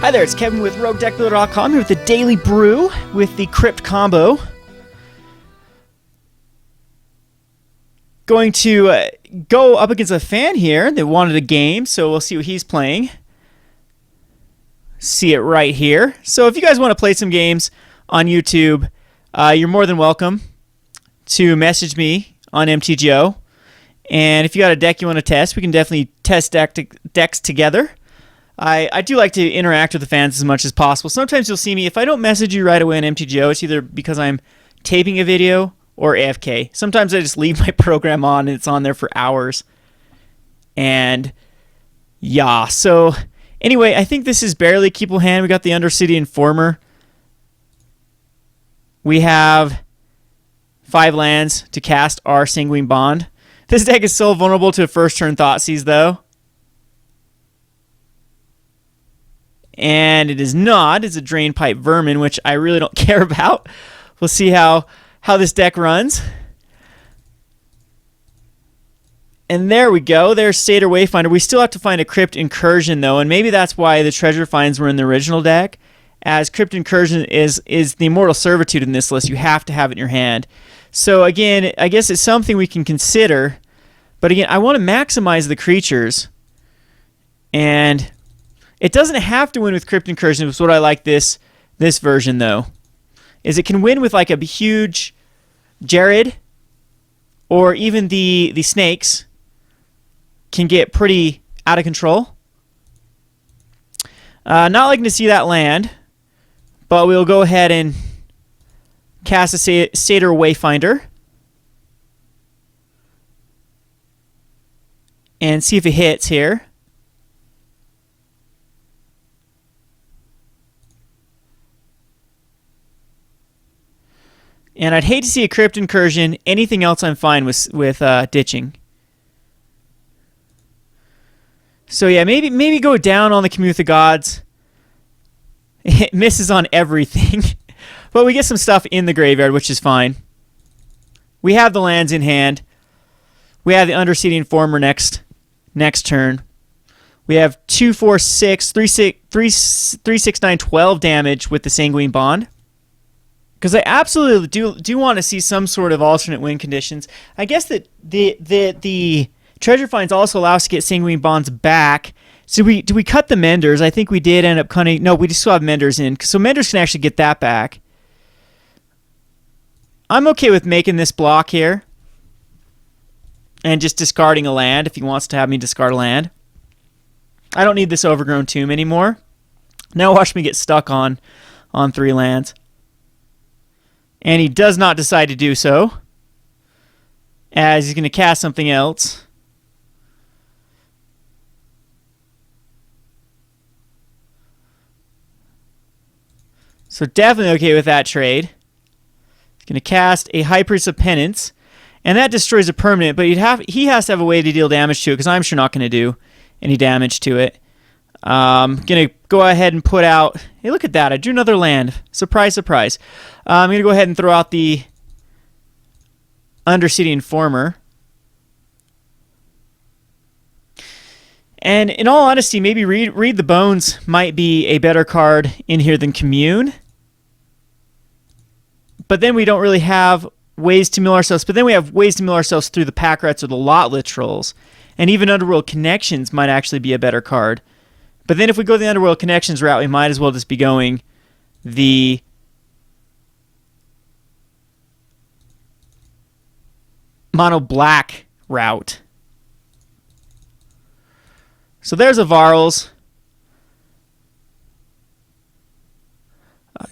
Hi there, it's Kevin with Roguedeckbuilder.com here with the Daily Brew with the Crypt combo. Going to go up against a fan here that wanted a game, so we'll see what he's playing. See it right here. So if you guys want to play some games on YouTube, you're more than welcome to message me on MTGO. And if you got a deck you want to test, we can definitely test decks together. I do like to interact with the fans as much as possible. Sometimes you'll see me, if I don't message you right away on MTGO, it's either because I'm taping a video or AFK. Sometimes I just leave my program on and it's on there for hours. And yeah, so anyway, I think this is barely keepable hand. We got the Undercity Informer. We have 5 lands to cast our Sanguine Bond. This deck is so vulnerable to a first turn Thoughtseize though. And it is not. It's a Drainpipe Vermin, which I really don't care about. We'll see how this deck runs. And there we go. There's Satyr Wayfinder. We still have to find a Crypt Incursion, though, and maybe that's why the Treasure Finds were in the original deck, as Crypt Incursion is the Immortal Servitude in this list. You have to have it in your hand. So, again, I guess it's something we can consider. But, again, I want to maximize the creatures. And it doesn't have to win with Crypt Incursion, which is what I like this version, though. Is it can win with like a huge Jared, or even the snakes can get pretty out of control. Not liking to see that land, but we'll go ahead and cast a Satyr Wayfinder and see if it hits here. And I'd hate to see a Crypt Incursion. Anything else I'm fine with ditching. So yeah, maybe go down on the Commune with the Gods. It misses on everything. But we get some stuff in the graveyard, which is fine. We have the lands in hand. We have the Undercity Informer next turn. We have 2, 4, 6, 3, 6, 9, 12 damage with the Sanguine Bond. Because I absolutely do want to see some sort of alternate win conditions. I guess that the Treasure Finds also allow us to get Sanguine Bonds back. So do we cut the Menders? I think we did end up cutting. No, we just still have Menders in. So Menders can actually get that back. I'm okay with making this block here. And just discarding a land if he wants to have me discard a land. I don't need this Overgrown Tomb anymore. Now watch me get stuck on 3 lands. And he does not decide to do so, as he's going to cast something else. So definitely okay with that trade. He's going to cast a High Priest of Penance, and that destroys a permanent, but he has to have a way to deal damage to it, because I'm sure not going to do any damage to it. Going to go ahead and put out... Hey, look at that. I drew another land. Surprise, surprise. I'm going to go ahead and throw out the Undercity Informer. And in all honesty, maybe Read the Bones might be a better card in here than Commune. But then we don't really have ways to mill ourselves. But then we have ways to mill ourselves through the Pack Rats or the Lot Literals. And even Underworld Connections might actually be a better card. But then if we go the Underworld Connections route, we might as well just be going the mono black route. So there's a Varls.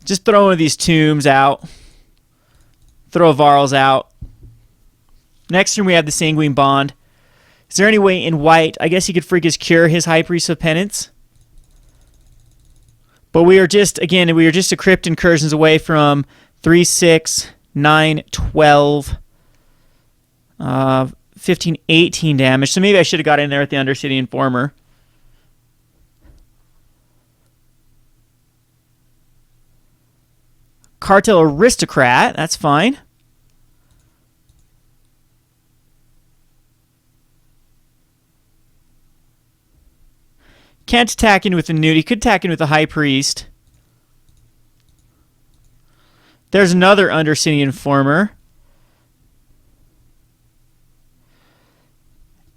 Just throw one of these tombs out. Throw a Varls out. Next turn we have the Sanguine Bond. Is there any way in white? I guess he could freak his cure his High Priest of Penance. But we are just a Crypt Incursions away from 3, 6, 9, 12, 15, 18 damage. So maybe I should have got in there at the Undercity Informer. Cartel Aristocrat, that's fine. Can't attack in with the Newt. He could attack in with the High Priest. There's another Undercity Informer.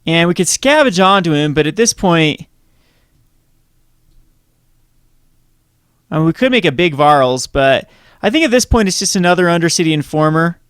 And we could scavenge onto him, but at this point, I mean, we could make a big Varls, but I think at this point it's just another Undercity Informer.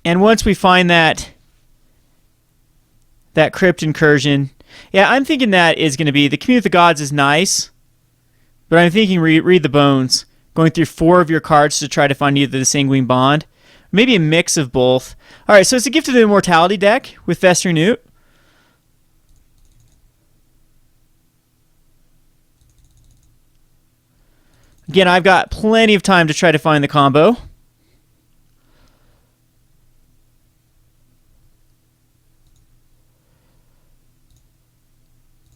And once we find that Crypt incursion, yeah, I'm thinking that is going to be, the Community of the Gods is nice, but I'm thinking read the Bones, going through 4 of your cards to try to find either the Sanguine Bond, maybe a mix of both. All right, so it's a Gift of the Immortality deck with Festering Newt. Again, I've got plenty of time to try to find the combo.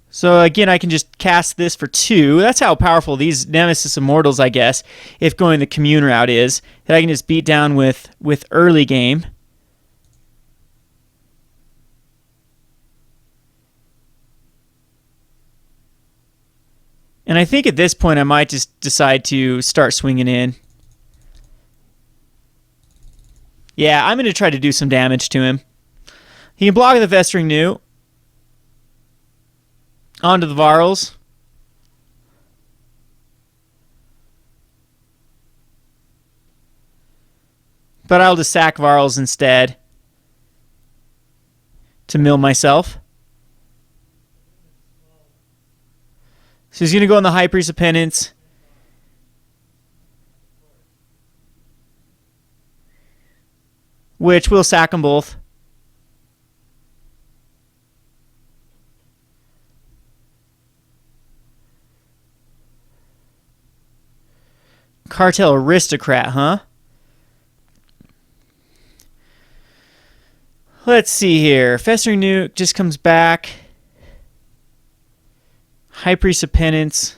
So again, I can just cast this for 2. That's how powerful these Nemesis Immortals, I guess, if going the commune route is, that I can just beat down with early game. And I think at this point I might just decide to start swinging in. Yeah, I'm going to try to do some damage to him. He can block the Festering Newt. Onto the Varls. But I'll just sack Varls instead to mill myself. So he's going to go on the High Priest of Penance. Which will sack them both. Cartel Aristocrat, huh? Let's see here. Festering Newt just comes back. High Priest of Penance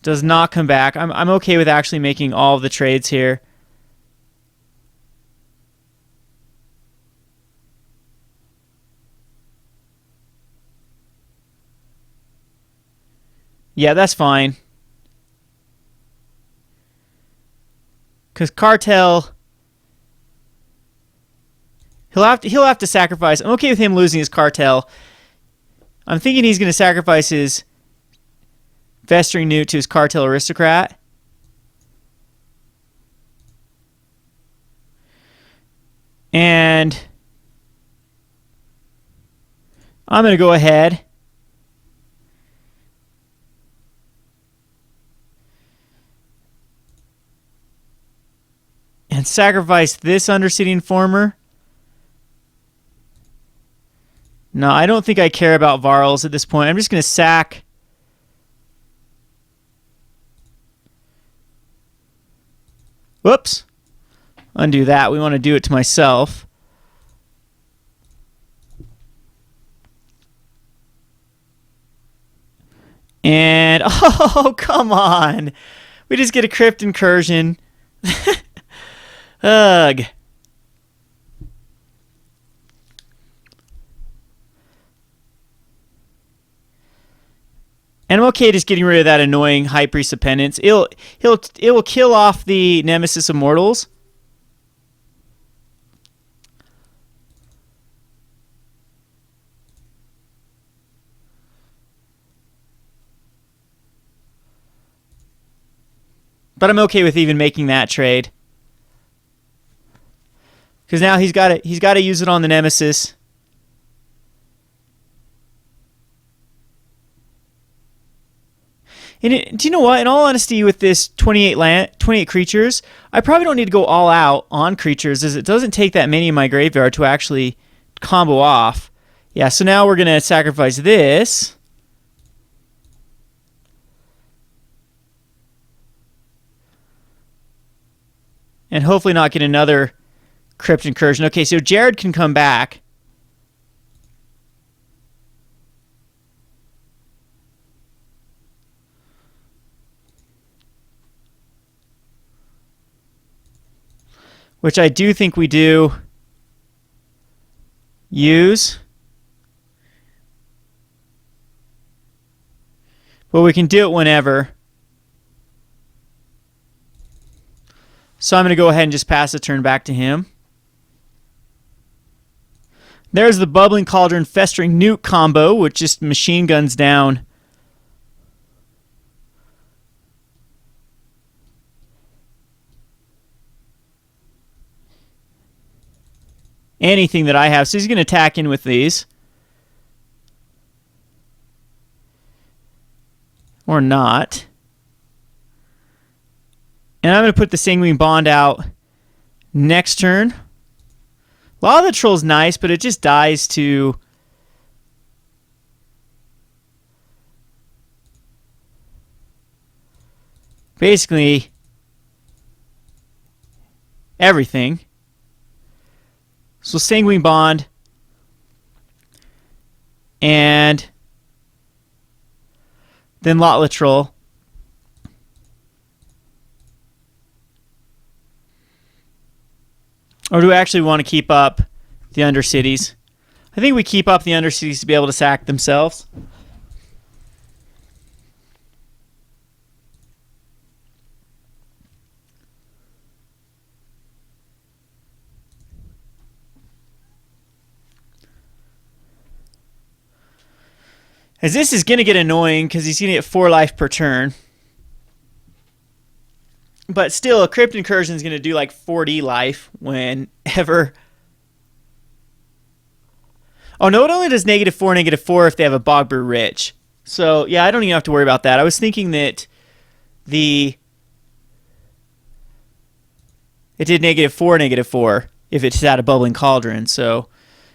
does not come back. I'm okay with actually making all of the trades here. Yeah, that's fine. Because Cartel, he'll have to sacrifice. I'm okay with him losing his Cartel. I'm thinking he's going to sacrifice his Festering Newt to his Cartel Aristocrat. And I'm going to go ahead and sacrifice this Undercity Informer. No, I don't think I care about Varls at this point. I'm just going to sack. Whoops. Undo that. We want to do it to myself. And, oh, come on. We just get a Crypt incursion. Ugh. And I'm okay just getting rid of that annoying High Priest of Penance. It will kill off the Nemesis Immortals. But I'm okay with even making that trade. Because now he's got to use it on the Nemesis. And do you know what? In all honesty, with this 28 creatures, I probably don't need to go all out on creatures, as it doesn't take that many in my graveyard to actually combo off. Yeah, so now we're going to sacrifice this. And hopefully not get another Crypt Incursion. Okay, so Jared can come back. Which I do think we do use. But we can do it whenever. So I'm going to go ahead and just pass the turn back to him. There's the Bubbling Cauldron Festering Nuke combo, which just machine guns down anything that I have. So he's going to attack in with these. Or not. And I'm going to put the Sanguine Bond out next turn. Law of the Troll's nice, but it just dies to basically everything. So Sanguine Bond and then Law of the Troll. Or do we actually want to keep up the Undercities? I think we keep up the Undercities to be able to sack themselves. As this is going to get annoying because he's going to get 4 life per turn. But still, a Crypt Incursion is going to do like 40 life whenever. Oh, no, it only does -4 if they have a Bog Brew Rich. So, yeah, I don't even have to worry about that. I was thinking that it did -4 if it's at a Bubbling Cauldron. So,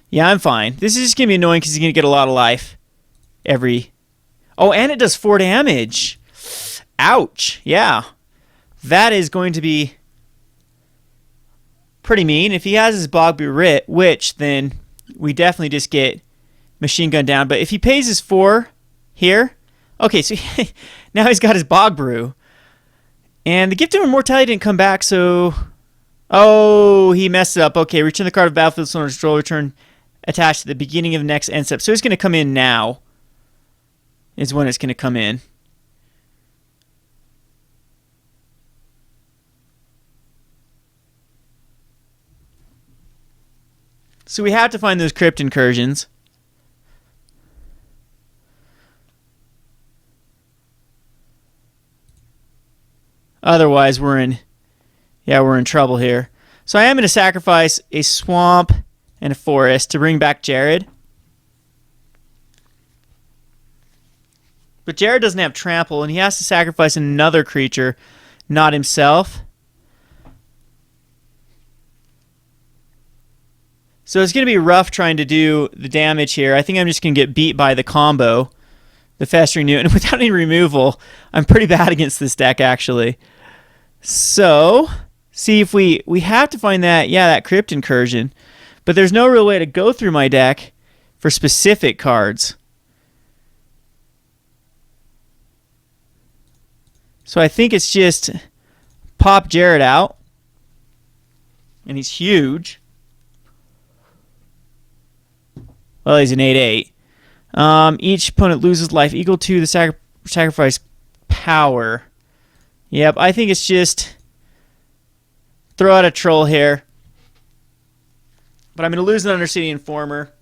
yeah, I'm fine. This is just going to be annoying because he's going to get a lot of life every. Oh, and it does 4 damage. Ouch. Yeah. That is going to be pretty mean. If he has his Bog Brew Witch, then we definitely just get machine gun down. But if he pays his 4 here, okay, so now he's got his Bog Brew. And the Gift of Immortality didn't come back, so. Oh, he messed it up. Okay, return the card of Battlefield Sonor's Draw, return attached to the beginning of the next end step. So it's going to come in now, is when it's going to come in. So we have to find those Crypt Incursions. Otherwise, we're in trouble here. So I am going to sacrifice a Swamp and a Forest to bring back Jared. But Jared doesn't have Trample, and he has to sacrifice another creature, not himself. So it's going to be rough trying to do the damage here. I think I'm just going to get beat by the combo, the Festering Newt. And without any removal, I'm pretty bad against this deck, actually. So, see if we have to find that Crypt Incursion. But there's no real way to go through my deck for specific cards. So I think it's just pop Jared out. And he's huge. Well, he's an 8/8. Each opponent loses life equal to the sacrifice power. Yep, I think it's just throw out a troll here. But I'm going to lose an Undercity Informer.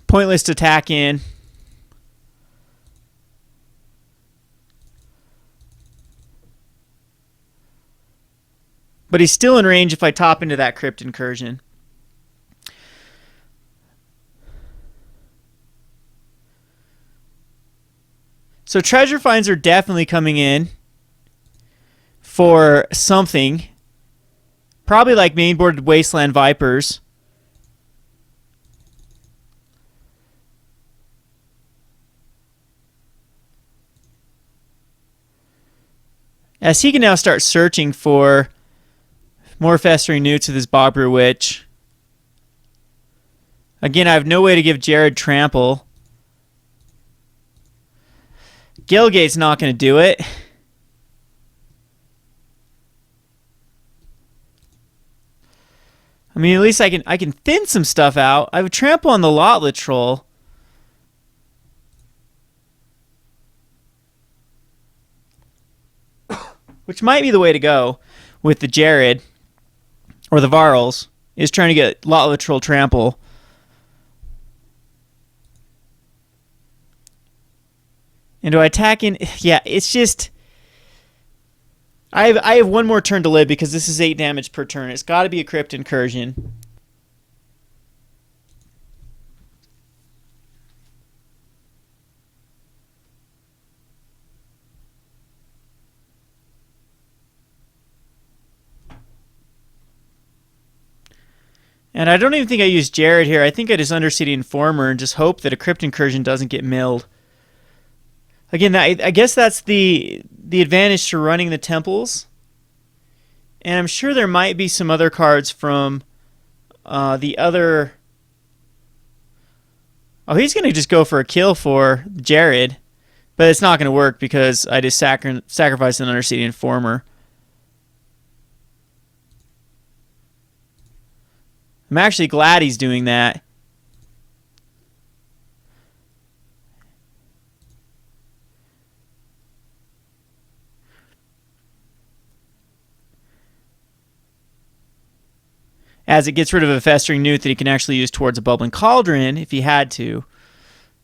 Pointless to attack in. But he's still in range if I top into that Crypt Incursion. So Treasure Finds are definitely coming in for something. Probably like mainboarded Wasteland Vipers. as he can now start searching for more festering newts with his Brew Witch. Again, I have no way to give Jared trample. Gilgate's not going to do it. I mean, at least I can thin some stuff out. I would trample on the Lotlet Troll. Which might be the way to go with the Jared or the Varls, is trying to get Lotlet Troll trample. And do I attack in? Yeah, it's just... I have one more turn to live because this is 8 damage per turn. It's got to be a Crypt Incursion. And I don't even think I use Jared here. I think I just Undercity Informer and just hope that a Crypt Incursion doesn't get milled. Again, I guess that's the advantage to running the temples. And I'm sure there might be some other cards from the other... Oh, he's going to just go for a kill for Jared. But it's not going to work because I just sacrificed an Undercity Informer. I'm actually glad he's doing that. As it gets rid of a Festering Newt that he can actually use towards a Bubbling Cauldron if he had to.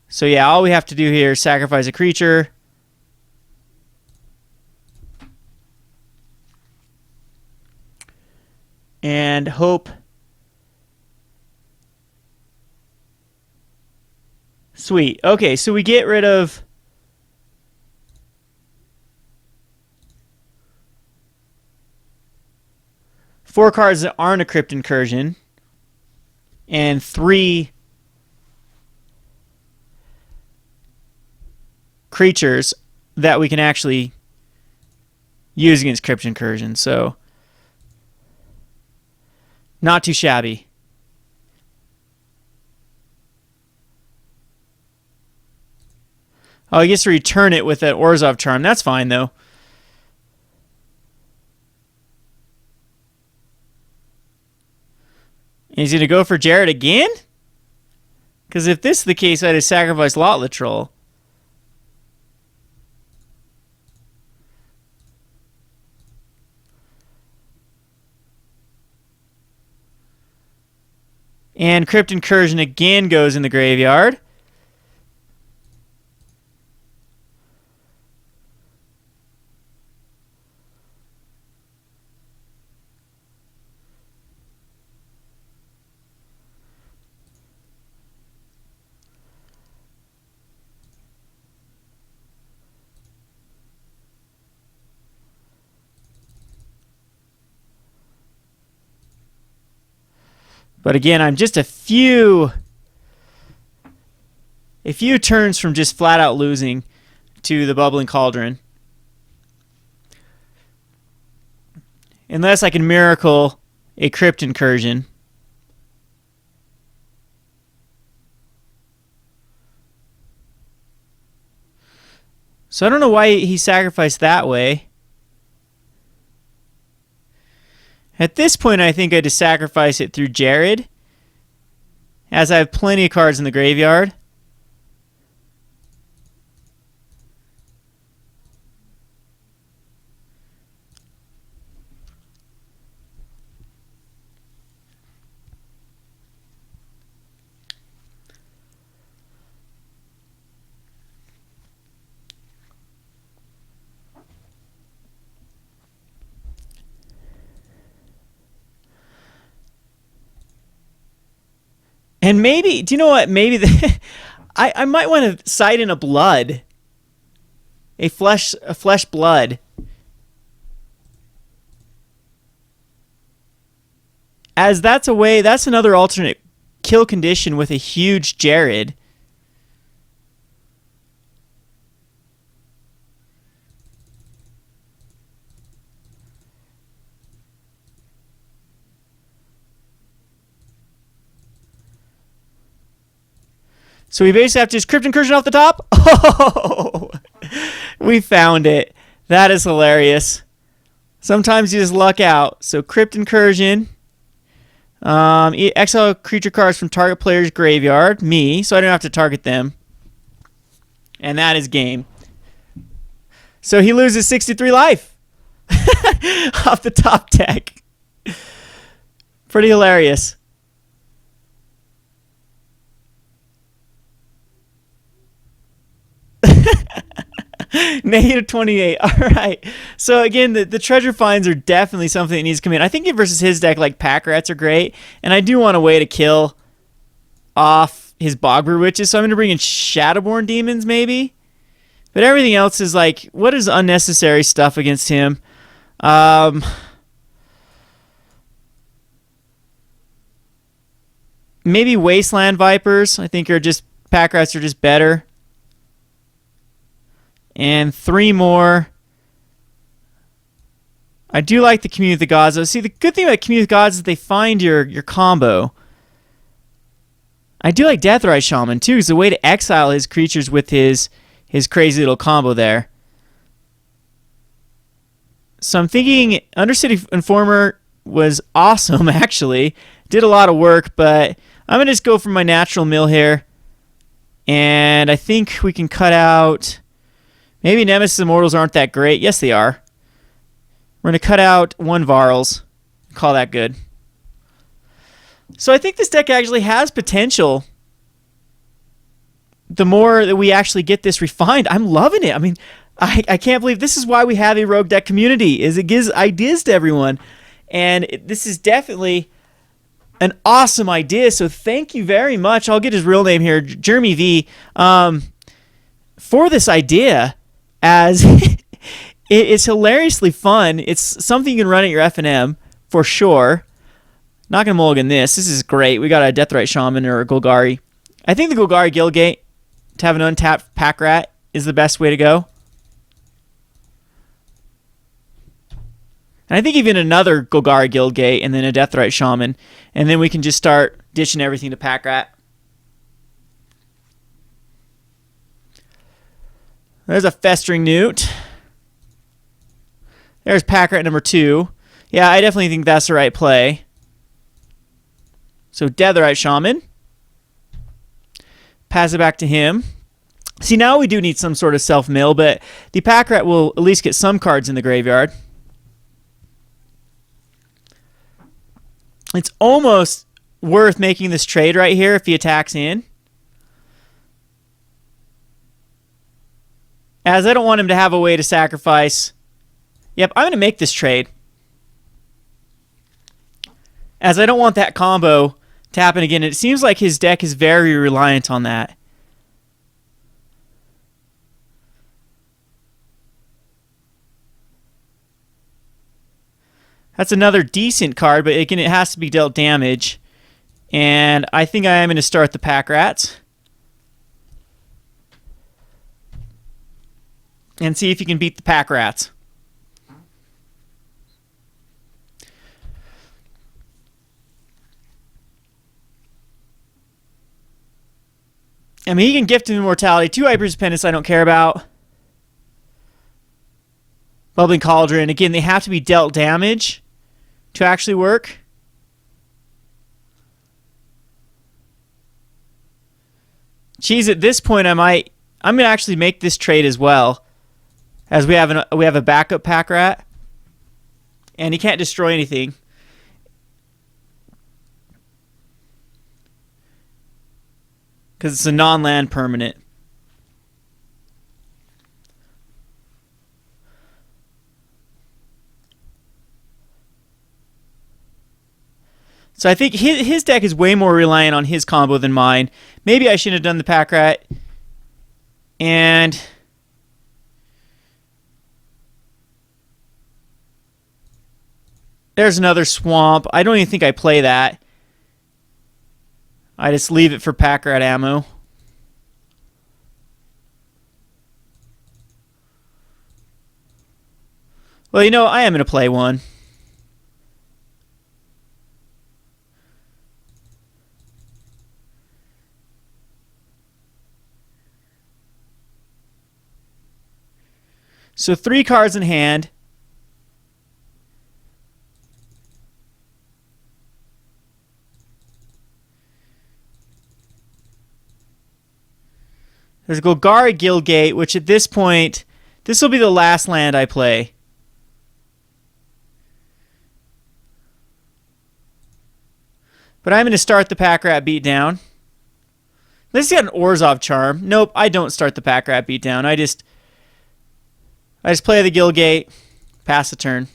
So yeah, all we have to do here is sacrifice a creature. And hope. Sweet. Okay, so we get rid of... four cards that aren't a Crypt Incursion, and 3 creatures that we can actually use against Crypt Incursion. So, not too shabby. Oh, I guess return it with that Orzhov Charm. That's fine, though. Is he going to go for Jared again? Because if this is the case, I'd have sacrificed Lotlet Troll. And Crypt Incursion again goes in the graveyard. But again, I'm just a few turns from just flat out losing to the Bubbling Cauldron. Unless I can miracle a Crypt Incursion. So I don't know why he sacrificed that way. At this point, I think I just sacrifice it through Jared, as I have plenty of cards in the graveyard. And maybe, do you know what? Maybe I might want to side in a blood, a flesh blood, as that's a way. That's another alternate kill condition with a huge Jared. So we basically have to just Crypt Incursion off the top. Oh, we found it. That is hilarious. Sometimes you just luck out. So Crypt Incursion. Exile creature cards from target player's graveyard. Me, so I don't have to target them. And that is game. So he loses 63 life off the top deck. Pretty hilarious. Negative 28. All right. So again, the treasure finds are definitely something that needs to come in. I think it versus his deck, like pack rats are great, and I do want a way to kill off his Bogbrew Witches. So I'm going to bring in Shadowborn Demons maybe. But everything else is like, what is unnecessary stuff against him? Maybe Wasteland Vipers. I think pack rats are just better. And 3 more. I do like the Community of the Gods, though. See, the good thing about Community of the Gods is they find your combo. I do like Deathrite Shaman, too. It's a way to exile his creatures with his crazy little combo there. So I'm thinking Undercity Informer was awesome, actually. Did a lot of work, but I'm going to just go for my natural mill here. And I think we can cut out... Maybe Nemesis Immortals aren't that great. Yes, they are. We're going to cut out 1 Varls. Call that good. So I think this deck actually has potential. The more that we actually get this refined, I'm loving it. I mean, I can't believe this is why we have a Rogue Deck community, is it gives ideas to everyone. And this is definitely an awesome idea, so thank you very much. I'll get his real name here, Jeremy V, for this idea, as it's hilariously fun. It's something you can run at your FNM, for sure. Not going to mulligan this. This is great. We got a Deathrite Shaman or a Golgari. I think the Golgari Guildgate, to have an untapped pack rat, is the best way to go. And I think even another Golgari Guildgate and then a Deathrite Shaman. And then we can just start dishing everything to pack rat. There's a Festering Newt. There's pack rat number 2. Yeah, I definitely think that's the right play. So Deathrite Shaman. Pass it back to him. See, now we do need some sort of self-mill, but the pack rat will at least get some cards in the graveyard. It's almost worth making this trade right here if he attacks in. As I don't want him to have a way to sacrifice. Yep, I'm going to make this trade. As I don't want that combo to happen again. It seems like his deck is very reliant on that. That's another decent card, but again, it has to be dealt damage. And I think I am going to start the pack rats. And see if you can beat the pack rats. I mean, he can gift him immortality. 2 Hyper's Penance I don't care about. Bubbling Cauldron. Again, they have to be dealt damage to actually work. Geez, at this point, I'm going to actually make this trade as well. As we have a backup pack rat. And he can't destroy anything. Because it's a non-land permanent. So I think his deck is way more reliant on his combo than mine. Maybe I shouldn't have done the pack rat. And there's another swamp. I don't even think I play that. I just leave it for pack rat ammo. Well, you know, I am going to play one. So 3 cards in hand. There's Golgari Guildgate, which at this point, this will be the last land I play. But I'm going to start the Pack Rat Beatdown. Let's get an Orzhov Charm. Nope, I don't start the Pack Rat Beatdown. I just play the Guildgate, pass the turn.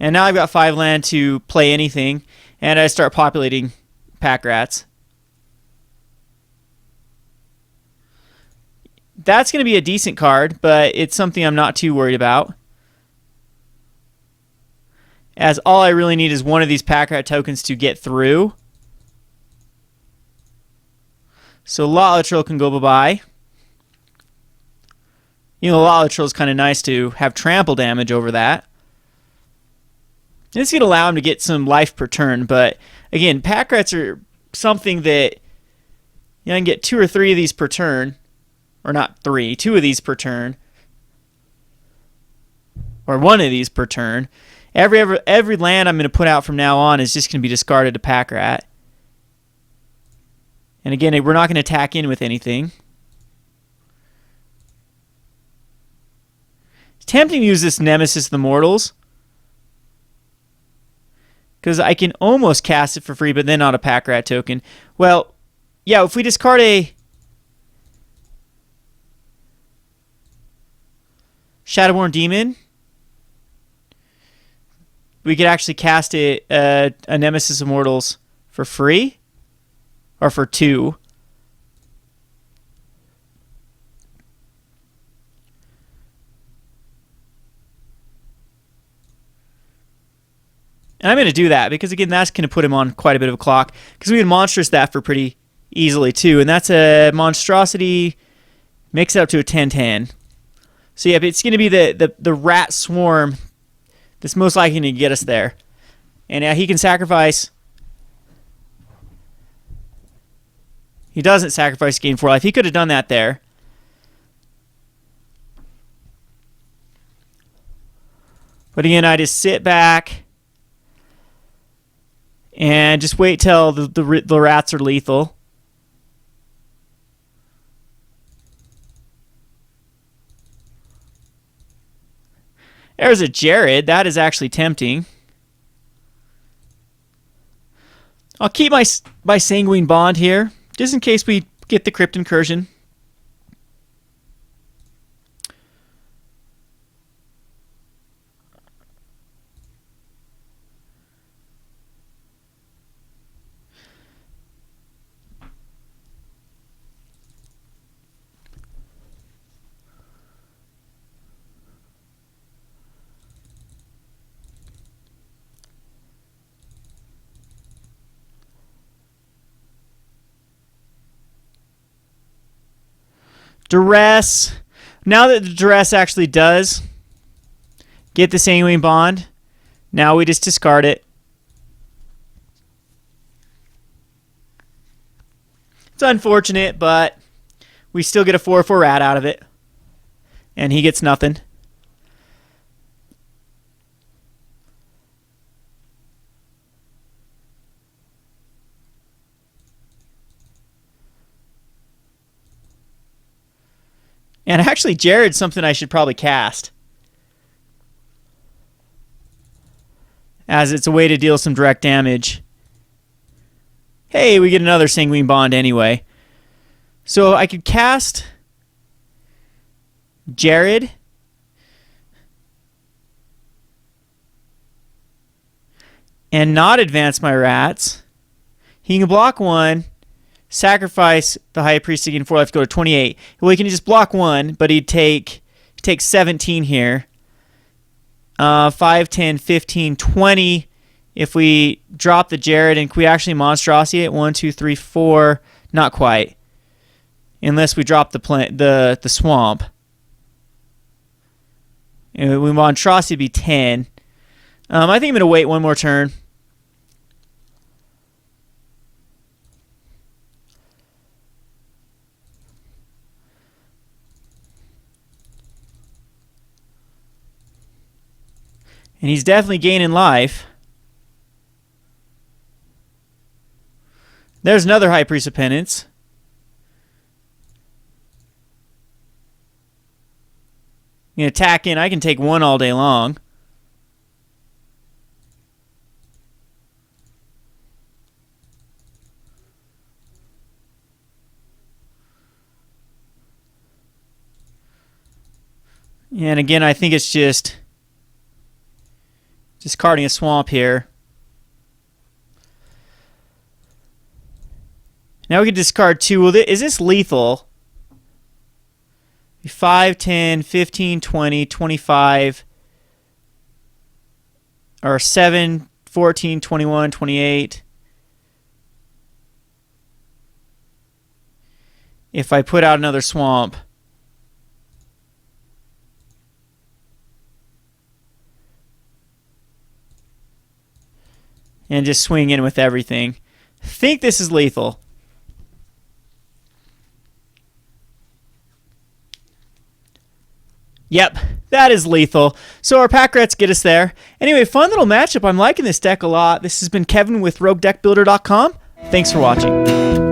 And now I've got 5 land to play anything, and I start populating Pack Rats. That's going to be a decent card, but it's something I'm not too worried about. As all I really need is one of these Pack Rat tokens to get through. So Lalatril can go bye-bye. You know, Lalatril is kind of nice to have trample damage over that. This is going to allow him to get some life per turn, but again, Pack Rats are something that I can get 2 or 3 of these per turn. Or not 3, 2 of these per turn. Or 1 of these per turn. Every land I'm going to put out from now on is just going to be discarded to Pack Rat. And again, we're not going to attack in with anything. It's tempting to use this Nemesis of the Mortals. Because I can almost cast it for free, but then not a Pack Rat token. Well, yeah, if we discard a Shadowborn Demon, we could actually cast it, a Nemesis of Mortals for free, or for 2. And I'm going to do that because, again, that's going to put him on quite a bit of a clock because we can monstrous that for pretty easily too, and that's a monstrosity, makes it up to a 10/10. So yeah, it's going to be the rat swarm that's most likely to get us there. And he can sacrifice. He doesn't sacrifice gain 4 life. He could have done that there. But again, I just sit back and just wait till the rats are lethal. There's a Jared. That is actually tempting. I'll keep my Sanguine Bond here, just in case we get the Crypt Incursion. Duress. Now that the Duress actually does get the Sanguine Bond, now we just discard it. It's unfortunate, but we still get a 4/4 rat out of it. And he gets nothing. And actually, Jared's something I should probably cast, as it's a way to deal some direct damage. Hey, we get another Sanguine Bond anyway. So I could cast Jared. And not advance my rats. He can block 1. Sacrifice the High Priest to gain 4 life to go to 28. Well, he can just block 1, but he'd take 17 here. 5, 10, 15, 20. If we drop the Jared, and can we actually monstrosity it? 1, 2, 3, 4. Not quite. Unless we drop the swamp. And we monstrosity be 10. I think I'm going to wait one more turn. And he's definitely gaining life. There's another High Priest of Penance. You can attack in. I can take one all day long. And again, I think it's just discarding a swamp here. Now we can discard 2. Well, is this lethal? 5, 10, 15, 20, 25, or 7, 14, 21, 28. If I put out another swamp. And just swing in with everything. I think this is lethal. Yep, that is lethal. So our pack rats get us there. Anyway, fun little matchup. I'm liking this deck a lot. This has been Kevin with Roguedeckbuilder.com. Thanks for watching.